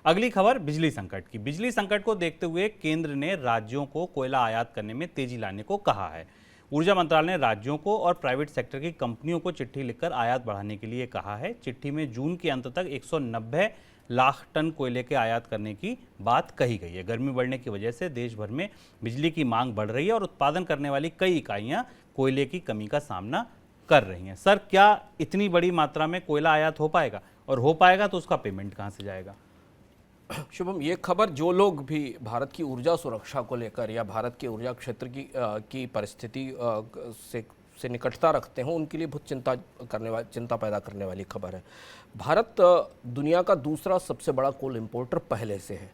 अगली खबर बिजली संकट की। बिजली संकट को देखते हुए केंद्र ने राज्यों को कोयला आयात करने में तेजी लाने को कहा है। ऊर्जा मंत्रालय ने राज्यों को और प्राइवेट सेक्टर की कंपनियों को चिट्ठी लिखकर आयात बढ़ाने के लिए कहा है। चिट्ठी में जून के अंत तक 190 लाख टन कोयले के आयात करने की बात कही गई है। गर्मी बढ़ने की वजह से देश भर में बिजली की मांग बढ़ रही है और उत्पादन करने वाली कई इकाइयां कोयले की कमी का सामना कर रही हैं। सर, क्या इतनी बड़ी मात्रा में कोयला आयात हो पाएगा, और हो पाएगा तो उसका पेमेंट कहां से जाएगा? शुभम, ये खबर जो लोग भी भारत की ऊर्जा सुरक्षा को लेकर या भारत के ऊर्जा क्षेत्र की परिस्थिति से निकटता रखते हैं उनके लिए बहुत चिंता पैदा करने वाली खबर है। भारत दुनिया का दूसरा सबसे बड़ा कोल इंपोर्टर पहले से है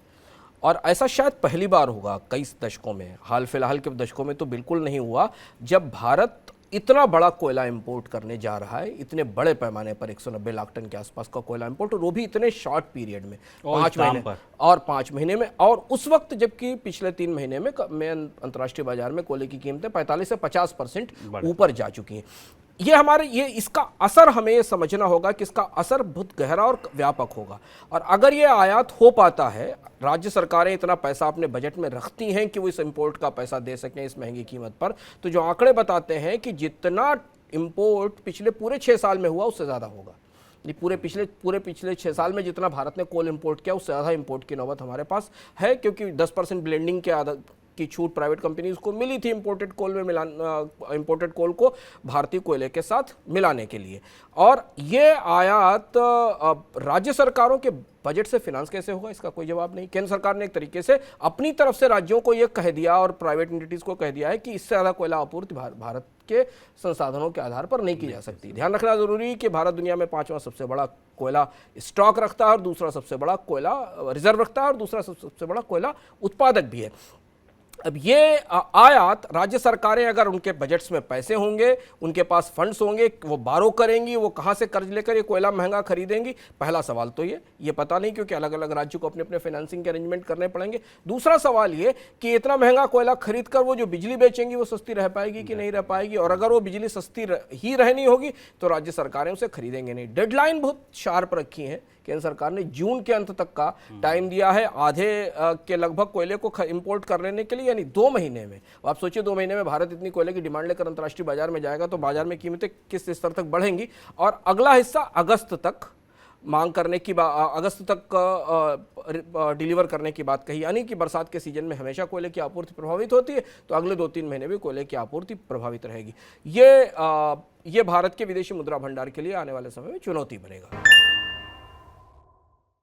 और ऐसा शायद पहली बार होगा कई दशकों में। हाल फिलहाल के दशकों में तो बिल्कुल नहीं हुआ जब भारत इतना बड़ा कोयला इंपोर्ट करने जा रहा है, इतने बड़े पैमाने पर 190 लाख टन के आसपास का कोयला इंपोर्ट, और वो भी इतने शॉर्ट पीरियड में, 5 महीने में। और उस वक्त जबकि पिछले 3 महीने में अंतर्राष्ट्रीय बाजार में कोयले की कीमतें 45 से 50% ऊपर जा चुकी हैं। ये इसका असर हमें ये समझना होगा कि इसका असर बहुत गहरा और व्यापक होगा। और अगर ये आयात हो पाता है, राज्य सरकारें इतना पैसा अपने बजट में रखती हैं कि वो इस इंपोर्ट का पैसा दे सकें इस महंगी कीमत पर, तो जो आंकड़े बताते हैं कि जितना इंपोर्ट पिछले पूरे 6 साल में हुआ उससे ज़्यादा होगा। पूरे पिछले 6 साल में जितना भारत ने कोल इंपोर्ट किया उससे ज़्यादा इंपोर्ट की नौबत हमारे पास है, क्योंकि 10% ब्लेंडिंग की छूट प्राइवेट कंपनीज को मिली थी इंपोर्टेड कोल को भारतीय कोयले के साथ मिलाने के लिए। और ये आयात राज्य सरकारों के बजट से फिनांस कैसे होगा, इसका कोई जवाब नहीं। केंद्र सरकार ने एक तरीके से अपनी तरफ से राज्यों को यह कह दिया और प्राइवेट एंटिटीज को कह दिया है कि इससे ज़्यादा कोयला आपूर्ति भारत के संसाधनों के आधार पर नहीं की जा सकती। ध्यान रखना जरूरी है कि भारत दुनिया में 5वां सबसे बड़ा कोयला स्टॉक रखता है और दूसरा सबसे बड़ा कोयला रिजर्व रखता है और दूसरा सबसे बड़ा कोयला उत्पादक भी है। अब ये आयात राज्य सरकारें, अगर उनके बजट्स में पैसे होंगे, उनके पास फंड्स होंगे, वो बारो करेंगी, वो कहाँ से कर्ज लेकर ये कोयला महंगा खरीदेंगी? पहला सवाल तो ये पता नहीं, क्योंकि अलग अलग राज्यों को अपने अपने फाइनेंसिंग के अरेंजमेंट करने पड़ेंगे। दूसरा सवाल ये कि इतना महंगा कोयला खरीद कर वो जो बिजली बेचेंगी वो सस्ती रह पाएगी कि नहीं रह पाएगी, और अगर वो बिजली सस्ती ही रहनी होगी तो राज्य सरकारें उसे खरीदेंगे नहीं। डेडलाइन बहुत शार्प रखी है केंद्र सरकार ने, जून के अंत तक का टाइम दिया है आधे के लगभग कोयले को इंपोर्ट कर लेने के लिए, यानी 2 महीने में। आप सोचिए 2 महीने में भारत इतनी कोयले की डिमांड लेकर अंतर्राष्ट्रीय बाजार में जाएगा तो बाजार में कीमतें किस स्तर तक बढ़ेंगी। और अगला हिस्सा अगस्त तक मांग करने की अगस्त तक डिलीवर करने की बात कही, यानी कि बरसात के सीजन में हमेशा कोयले की आपूर्ति प्रभावित होती है, तो अगले 2-3 महीने भी कोयले की आपूर्ति प्रभावित रहेगी। ये भारत के विदेशी मुद्रा भंडार के लिए आने वाले समय में चुनौती बनेगा।